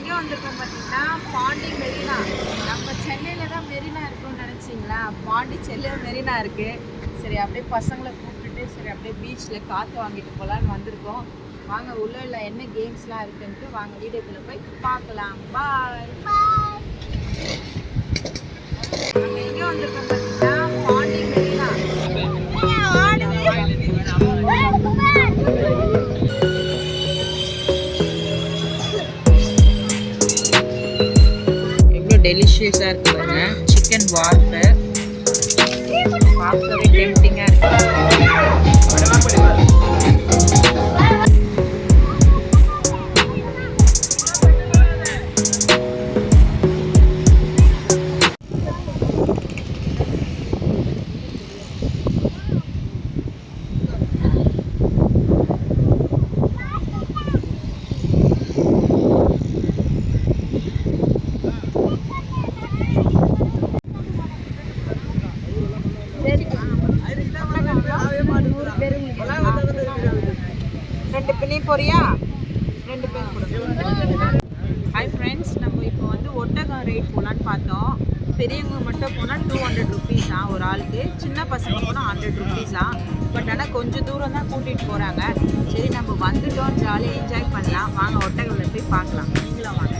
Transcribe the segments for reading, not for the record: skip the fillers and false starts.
எங்கே வந்திருக்கோம் பார்த்தீங்கன்னா பாண்டி மெரினா. நம்ம சென்னையில் தான் மெரினா இருக்கும்னு நினச்சிங்களா? பாண்டிச்சேரியில் மெரினா இருக்குது. சரி அப்படியே பசங்களை கூப்பிட்டுட்டு சரி அப்படியே பீச்சில் காற்று வாங்கிட்டு போகலான்னு வந்திருக்கோம். வாங்க உள்ள என்ன கேம்ஸ்லாம் இருக்குன்ட்டு வாங்க வீடியோக்குள்ளே போய் பார்க்கலாம். பாய். நம்ம எங்கே வந்திருக்கோம் பார்த்தீங்கன்னா பாண்டி மெரினா. டெலிஷியஸாக இருக்குது பாருங்க. சிக்கன் வார்ப்பு பார்க்கவே டெம்ப்டிங்காக இருக்குது. ரெண்டு பின்னி போறியா? 2 பேர் கொடுங்க. ஹாய் ஃப்ரெண்ட்ஸ், நம்ம இப்போ வந்து ஒட்டகம் ரேட் போகலான்னு பார்த்தோம். பெரியவங்க மட்டும் போனால் 200 ருபீஸ் தான் ஒரு ஆளுக்கு. சின்ன பசங்க போனால் 100 ருபீஸ் தான். பட் ஆனால் கொஞ்சம் தூரம் தான் கூட்டிகிட்டு போகிறாங்க. சரி நம்ம வந்துட்டோம், ஜாலியாக என்ஜாய் பண்ணலாம். வாங்க ஒட்டகத்தில் போய் பார்க்கலாம். நீங்களும் வாங்க.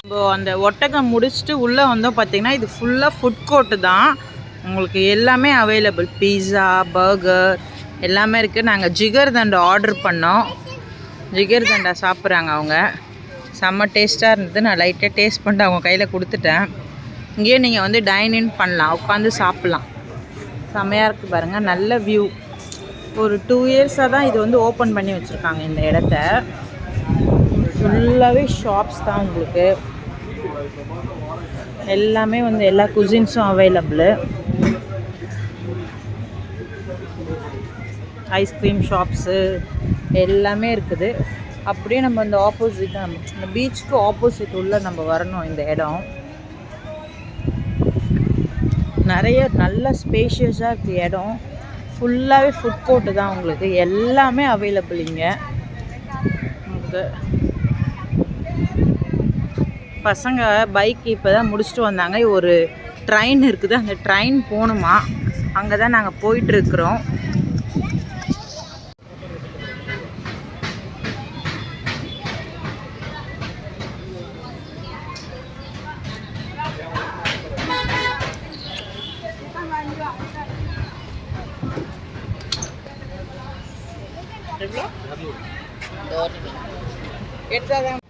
இப்போ அந்த ஒட்டகம் முடிச்சுட்டு உள்ளே வந்தோம் பார்த்தீங்கன்னா இது ஃபுல்லாக ஃபுட் கோர்ட்டு தான். உங்களுக்கு எல்லாமே அவைலபிள். பீஸா, பர்கர் எல்லாமே இருக்குது. நாங்கள் ஜிகர் தண்டா ஆர்டர் பண்ணோம். ஜிகர் தண்டா சாப்பிட்றாங்க அவங்க. செம்ம டேஸ்ட்டாக இருந்தது. நான் லைட்டாக டேஸ்ட் பண்ணிட்டு அவங்க கையில் கொடுத்துட்டேன். இங்கேயே நீங்கள் வந்து டைன் பண்ணலாம், உட்காந்து சாப்பிட்லாம். செம்மையாக இருக்குது பாருங்கள், நல்ல வியூ. ஒரு 2 இயர்ஸாக தான் இது வந்து ஓப்பன் பண்ணி வச்சுருக்காங்க இந்த இடத்த. ஃபுல்லாகவே ஷாப்ஸ் தான் உங்களுக்கு. எல்லாமே வந்து எல்லா குசின்ஸும் அவைலபிள். ஐஸ்கிரீம் ஷாப்ஸு எல்லாமே இருக்குது. அப்படியே நம்ம இந்த ஆப்போசிட் இந்த பீச்சுக்கு ஆப்போசிட் உள்ள நம்ம வரணும். இந்த இடம் நிறைய நல்ல ஸ்பேஷியஸாக இருக்குது. இடம் ஃபுல்லாகவே ஃபுட் கோர்ட்டு தான் உங்களுக்கு. எல்லாமே அவைலபிள் இங்கே உங்களுக்கு. பசங்க பைக் இப்போ தான் முடிச்சுட்டு வந்தாங்க. ஒரு ட்ரெயின் இருக்குது, அந்த ட்ரெயின் போகணுமா, அங்கே தான் நாங்கள் போயிட்டுருக்குறோம். எடுத்தாதான்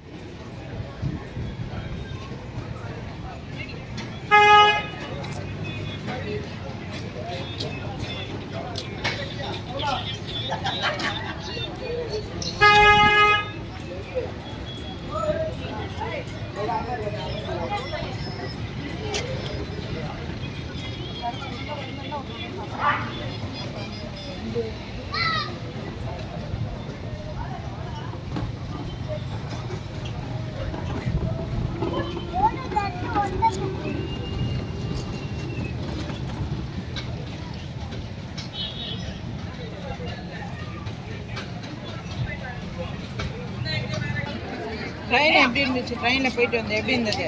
ட்ரெயின் எப்படி இருந்துச்சு? ட்ரெயினில் போயிட்டு வந்தேன், எப்படி இருந்தது?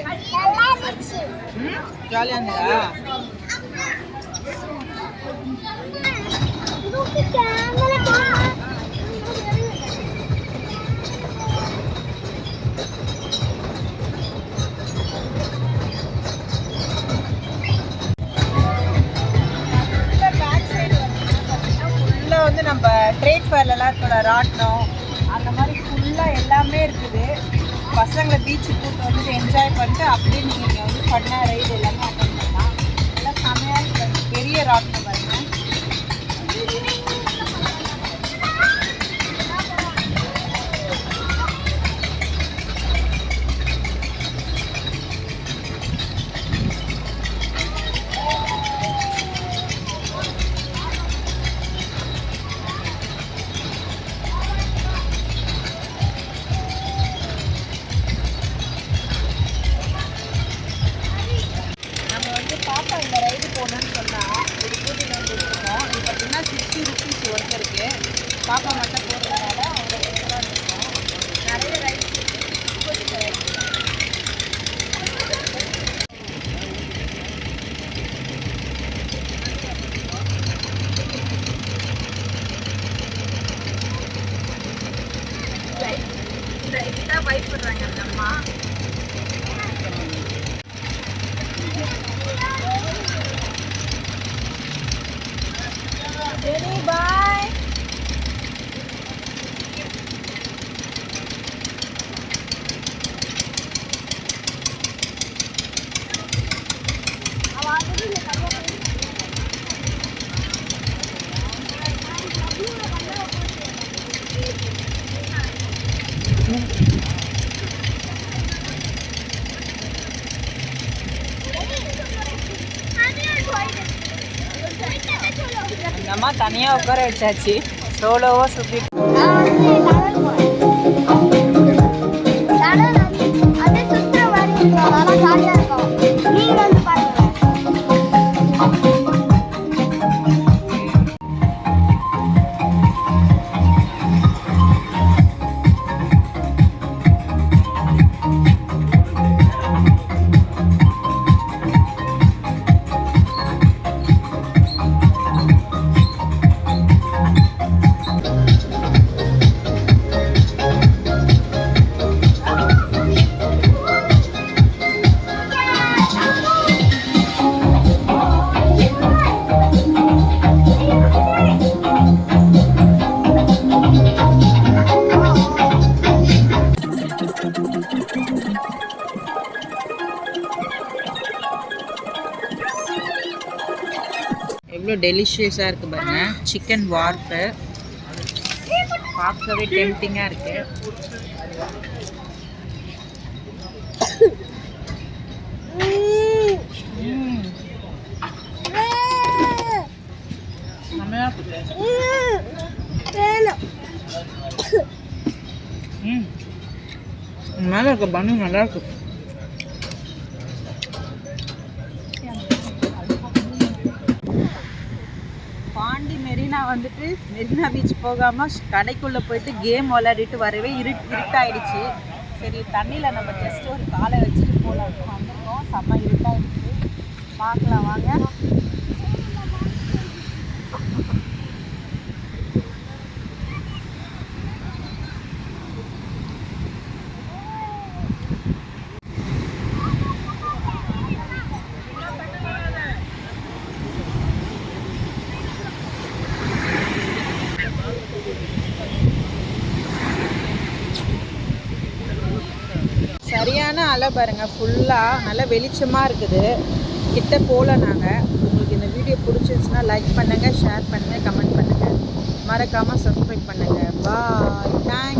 ஜாலியாக இருந்ததா? ஃபுல்லாக வந்து நம்ம ட்ரேட் ஃபேர்லலாம் இருக்கிற ராட்டினம் அந்த மாதிரி ஃபுல்லாக எல்லாமே இருக்குது. பசங்களை பீச்சுக்கு கூப்பிட்டு வந்து என்ஜாய் பண்ணிட்டு அப்படியே நீங்கள் வந்து ஃபன்னாக ரைடு எல்லாமே அட்டன் பண்ணலாம். எல்லாம் செமையாக இருக்குது. பெரிய ராட்டினம் பாருங்க. பாப்பா இந்த ரைடு போகணுன்னு சொன்னால் ஒரு கூட்டிகிட்டு வந்து இருக்கோம். இது பார்த்தீங்கன்னா 60 rupees ஒருத்தருக்கு. பாப்பா மட்டும் போடுறதுனால அவங்க எக்ஸ்ட்ரா இருக்கும். நிறைய ரைட்ஸ் லைட்டாக வைப் பண்ணுறாங்க அந்த அம்மா. Bye. நம்ம தனியாக உட்கார வச்சாச்சு. சோலோவாக சுற்றி எவ்வளோ டெலிஷியஸாக இருக்குது பாருங்க. சிக்கன் வார்ப்பு பார்க்கவே டெம்டிங்காக இருக்குது. மேலே இருக்க பண்ணு நல்லா இருக்கு. பாண்டி மெரினா வந்துட்டு மெரினா பீச் போகாமல் கடைக்குள்ளே போயிட்டு கேம் விளையாடிட்டு வரவே இருட்டாயிடுச்சு. சரி தண்ணியில் நம்ம ஜஸ்ட் ஒரு காலை வச்சுட்டு போகலாம் வந்திருக்கோம். செம்ம இருட்டாயிடுச்சு. பார்க்கலாம் வாங்க. சரியான அலை பாருங்க, ஃபுல்லாக நல்லா வெளிச்சமாக இருக்குது. கிட்ட போகல நாங்கள். உங்களுக்கு இந்த வீடியோ பிடிச்சிருச்சுன்னா லைக் பண்ணுங்கள், ஷேர் பண்ணுங்கள், கமெண்ட் பண்ணுங்கள், மறக்காமல் சப்ஸ்கிரைப் பண்ணுங்கள். பாய், தேங்க்ஸ்.